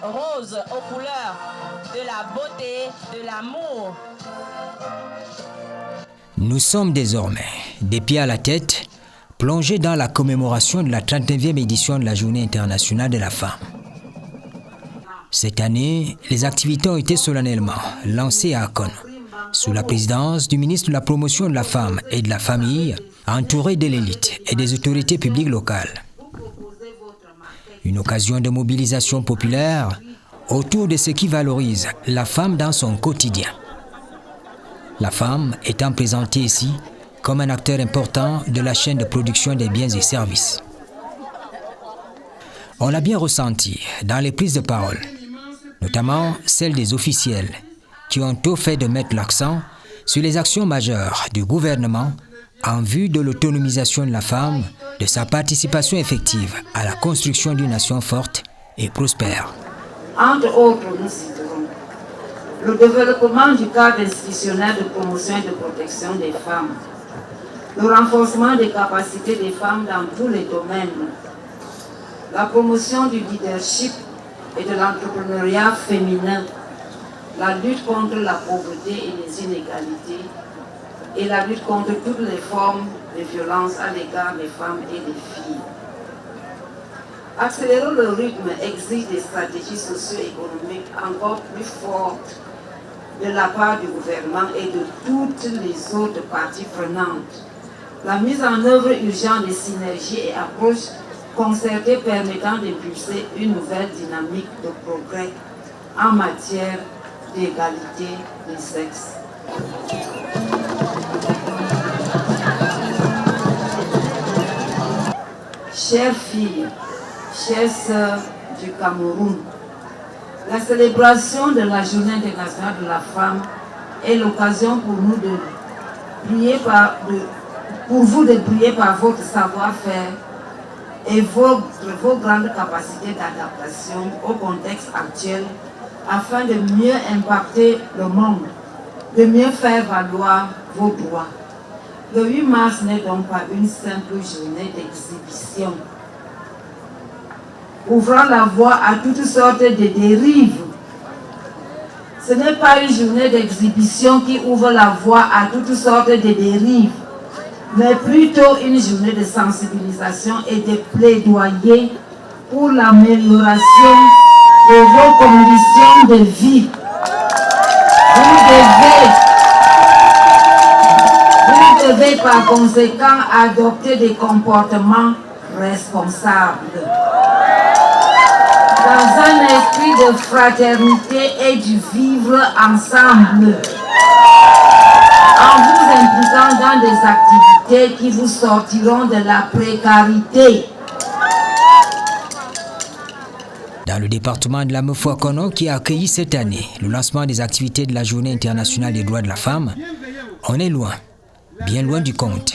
rose aux couleurs de la beauté, de l'amour. Nous sommes désormais, des pieds à la tête, plongés dans la commémoration de la 39e édition de la Journée internationale de la femme. Cette année, les activités ont été solennellement lancées à Akono, sous la présidence du ministre de la Promotion de la Femme et de la Famille, entouré de l'élite et des autorités publiques locales. Une occasion de mobilisation populaire autour de ce qui valorise la femme dans son quotidien. La femme étant présentée ici comme un acteur important de la chaîne de production des biens et services. On l'a bien ressenti dans les prises de parole, notamment celles des officiels, qui ont tout fait de mettre l'accent sur les actions majeures du gouvernement en vue de l'autonomisation de la femme, de sa participation effective à la construction d'une nation forte et prospère. Entre autres, nous citerons le développement du cadre institutionnel de promotion et de protection des femmes, le renforcement des capacités des femmes dans tous les domaines, la promotion du leadership et de l'entrepreneuriat féminin, la lutte contre la pauvreté et les inégalités, et la lutte contre toutes les formes de violence à l'égard des femmes et des filles. Accélérer le rythme exige des stratégies socio-économiques encore plus fortes de la part du gouvernement et de toutes les autres parties prenantes. La mise en œuvre urgente des synergies et approches concertées permettant d'impulser une nouvelle dynamique de progrès en matière d'égalité des sexes. Chères filles, chères sœurs du Cameroun, la célébration de la Journée internationale de la femme est l'occasion pour nous de briller de briller par votre savoir-faire et vos grandes capacités d'adaptation au contexte actuel afin de mieux impacter le monde, de mieux faire valoir vos droits. Le 8 mars n'est donc pas une simple journée d'exhibition, ouvrant la voie à toutes sortes de dérives. Ce n'est pas une journée d'exhibition qui ouvre la voie à toutes sortes de dérives, mais plutôt une journée de sensibilisation et de plaidoyer pour l'amélioration de vos conditions de vie. Vous devez par conséquent adopter des comportements responsables. Dans un esprit de fraternité et du vivre ensemble, en vous impliquant dans des activités qui vous sortiront de la précarité. Dans le département de la Mefou-Akono, qui a accueilli cette année le lancement des activités de la Journée internationale des droits de la femme, on est loin, bien loin du compte.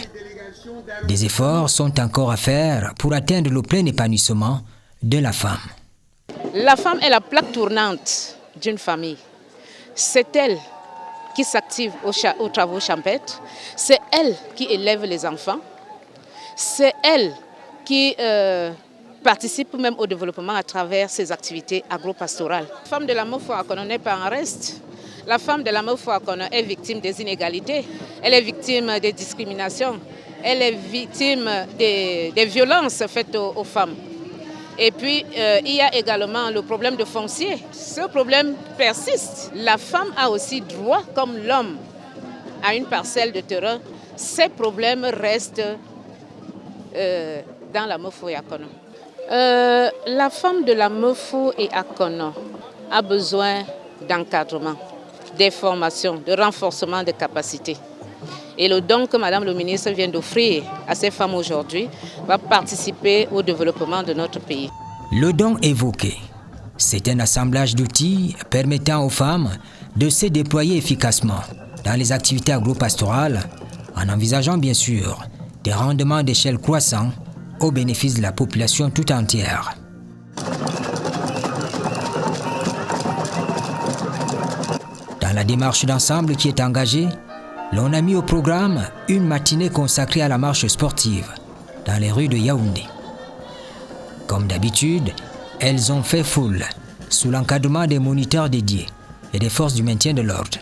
Des efforts sont encore à faire pour atteindre le plein épanouissement de la femme. La femme est la plaque tournante d'une famille. C'est elle qui s'active aux travaux champêtres, c'est elle qui élève les enfants, c'est elle qui participe même au développement à travers ses activités agro-pastorales. La femme de la Mefou-Akono n'est pas en reste. La femme de la Mefou-Akono est victime des inégalités, elle est victime des discriminations, elle est victime des violences faites aux femmes. Et puis, il y a également le problème de foncier. Ce problème persiste. La femme a aussi droit, comme l'homme, à une parcelle de terrain. Ces problèmes restent dans la Mefou-Akono. La femme de la Mefou-Akono a besoin d'encadrement, de formation, de renforcement des capacités. Et le don que Madame le ministre vient d'offrir à ces femmes aujourd'hui va participer au développement de notre pays. Le don évoqué, c'est un assemblage d'outils permettant aux femmes de se déployer efficacement dans les activités agro-pastorales, en envisageant bien sûr des rendements d'échelle croissants au bénéfice de la population tout entière. Dans la démarche d'ensemble qui est engagée, l'on a mis au programme une matinée consacrée à la marche sportive dans les rues de Yaoundé. Comme d'habitude, elles ont fait foule sous l'encadrement des moniteurs dédiés et des forces du maintien de l'ordre.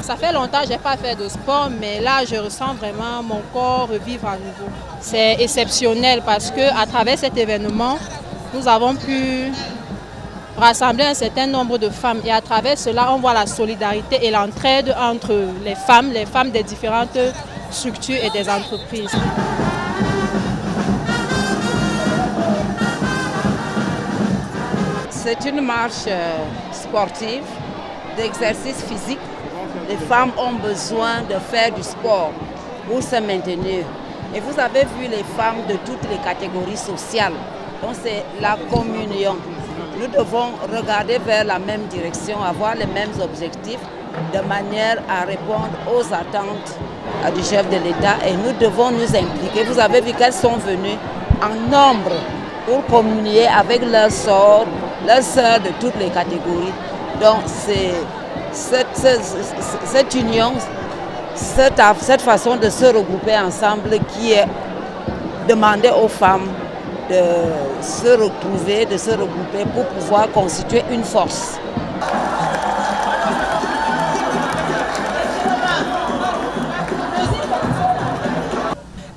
Ça fait longtemps que je n'ai pas fait de sport, mais là, je ressens vraiment mon corps revivre à nouveau. C'est exceptionnel parce qu'à travers cet événement, nous avons pu rassembler un certain nombre de femmes. Et à travers cela, on voit la solidarité et l'entraide entre les femmes des différentes structures et des entreprises. C'est une marche sportive, d'exercice physique. Les femmes ont besoin de faire du sport pour se maintenir. Et vous avez vu les femmes de toutes les catégories sociales. Donc c'est la communion. Nous devons regarder vers la même direction, avoir les mêmes objectifs, de manière à répondre aux attentes du chef de l'État. Et nous devons nous impliquer. Vous avez vu qu'elles sont venues en nombre pour communier avec leurs sœurs de toutes les catégories. Donc c'est cette union, cette façon de se regrouper ensemble qui est demandée aux femmes de se retrouver, de se regrouper pour pouvoir constituer une force.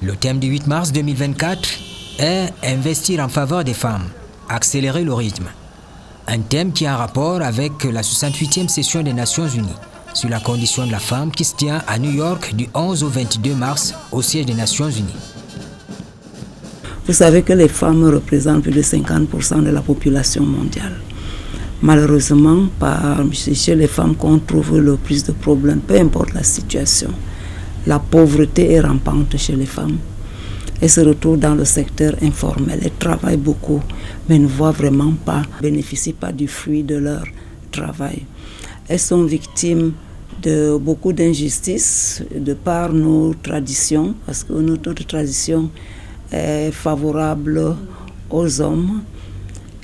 Le thème du 8 mars 2024 est « Investir en faveur des femmes, accélérer le rythme ». Un thème qui a un rapport avec la 68e session des Nations Unies sur la condition de la femme qui se tient à New York du 11 au 22 mars au siège des Nations Unies. Vous savez que les femmes représentent plus de 50% de la population mondiale. Malheureusement, chez les femmes qu'on trouve le plus de problèmes, peu importe la situation. La pauvreté est rampante chez les femmes. Elles se retrouvent dans le secteur informel. Elles travaillent beaucoup, mais ne voient vraiment pas, ne bénéficient pas du fruit de leur travail. Elles sont victimes de beaucoup d'injustices de par nos traditions, parce que notre tradition est favorable aux hommes.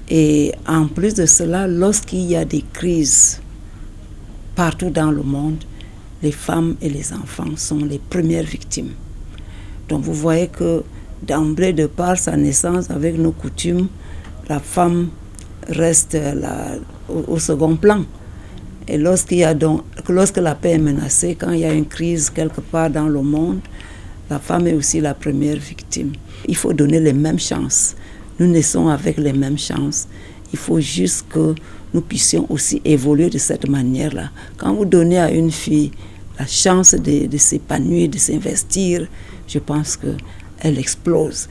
Et en plus de cela, lorsqu'il y a des crises partout dans le monde, les femmes et les enfants sont les premières victimes. Donc vous voyez que d'emblée, de par sa naissance, avec nos coutumes, la femme reste au second plan. Et lorsque la paix est menacée, quand il y a une crise quelque part dans le monde, la femme est aussi la première victime. Il faut donner les mêmes chances. Nous naissons avec les mêmes chances. Il faut juste que nous puissions aussi évoluer de cette manière-là. Quand vous donnez à une fille la chance de s'épanouir, de s'investir, je pense qu'elle explose.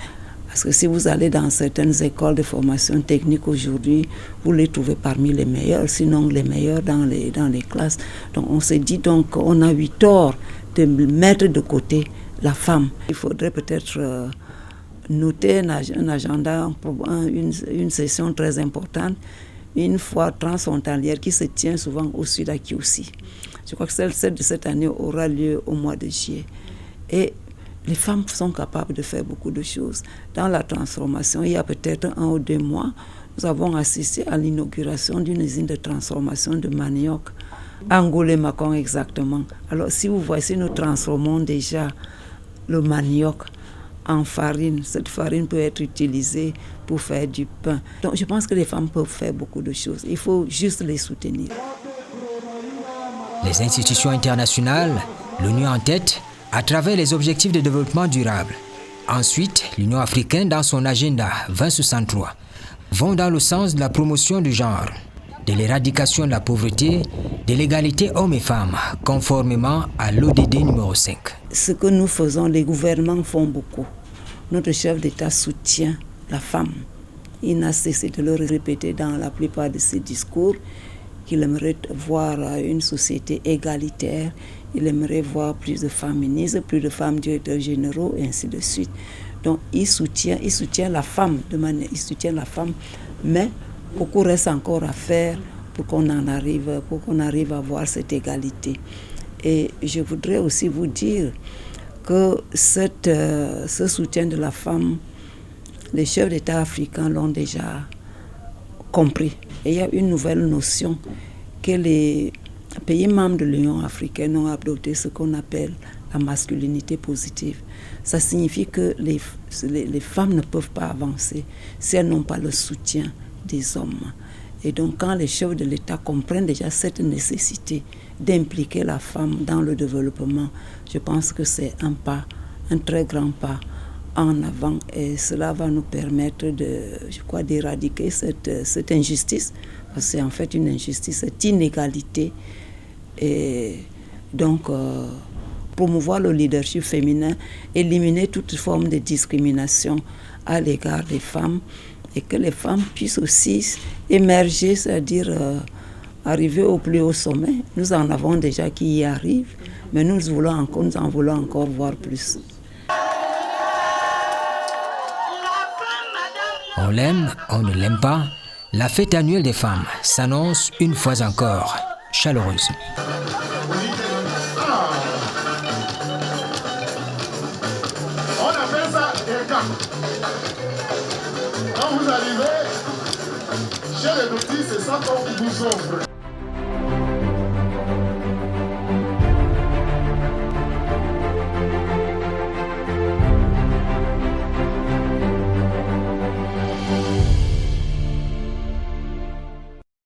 Parce que si vous allez dans certaines écoles de formation technique aujourd'hui, vous les trouvez parmi les meilleurs, sinon les meilleurs dans les classes. Donc on se dit donc qu'on a eu tort de mettre de côté la femme. Il faudrait peut-être noter un agenda, une session très importante, une foire transfrontalière qui se tient souvent au sud à Kiousi. Je crois que celle de cette année aura lieu au mois de juillet. Et les femmes sont capables de faire beaucoup de choses. Dans la transformation, il y a peut-être 1 ou 2 mois, nous avons assisté à l'inauguration d'une usine de transformation de manioc, Angolé-Macon exactement. Alors si vous voyez, si nous transformons déjà le manioc en farine, cette farine peut être utilisée pour faire du pain. Donc je pense que les femmes peuvent faire beaucoup de choses. Il faut juste les soutenir. Les institutions internationales, l'ONU en tête, à travers les objectifs de développement durable. Ensuite, l'Union africaine dans son agenda 2063 vont dans le sens de la promotion du genre, de l'éradication de la pauvreté, de l'égalité hommes et femmes, conformément à l'ODD numéro 5. Ce que nous faisons, les gouvernements font beaucoup. Notre chef d'État soutient la femme. Il n'a cessé de le répéter dans la plupart de ses discours qu'il aimerait voir une société égalitaire, il aimerait voir plus de femmes ministres, plus de femmes directeurs généraux, et ainsi de suite. Donc il soutient la femme, il soutient la femme, mais beaucoup reste encore à faire pour qu'on arrive à voir cette égalité. Et je voudrais aussi vous dire que ce soutien de la femme, les chefs d'État africains l'ont déjà compris. Et il y a une nouvelle notion que les pays membres de l'Union africaine ont adopté ce qu'on appelle la masculinité positive. Ça signifie que les femmes ne peuvent pas avancer si elles n'ont pas le soutien des hommes. Et donc quand les chefs de l'État comprennent déjà cette nécessité d'impliquer la femme dans le développement, je pense que c'est un pas, un très grand pas en avant, et cela va nous permettre d'éradiquer cette injustice, parce que c'est en fait une injustice, cette inégalité, et donc promouvoir le leadership féminin, éliminer toute forme de discrimination à l'égard des femmes, et que les femmes puissent aussi émerger, c'est-à-dire arriver au plus haut sommet. Nous en avons déjà qui y arrivent, mais nous en voulons encore voir plus. On l'aime, on ne l'aime pas, la fête annuelle des femmes s'annonce une fois encore chaleureuse. On appelle ça un camp. Quand vous arrivez chez les petits, c'est ça qu'on vous offre.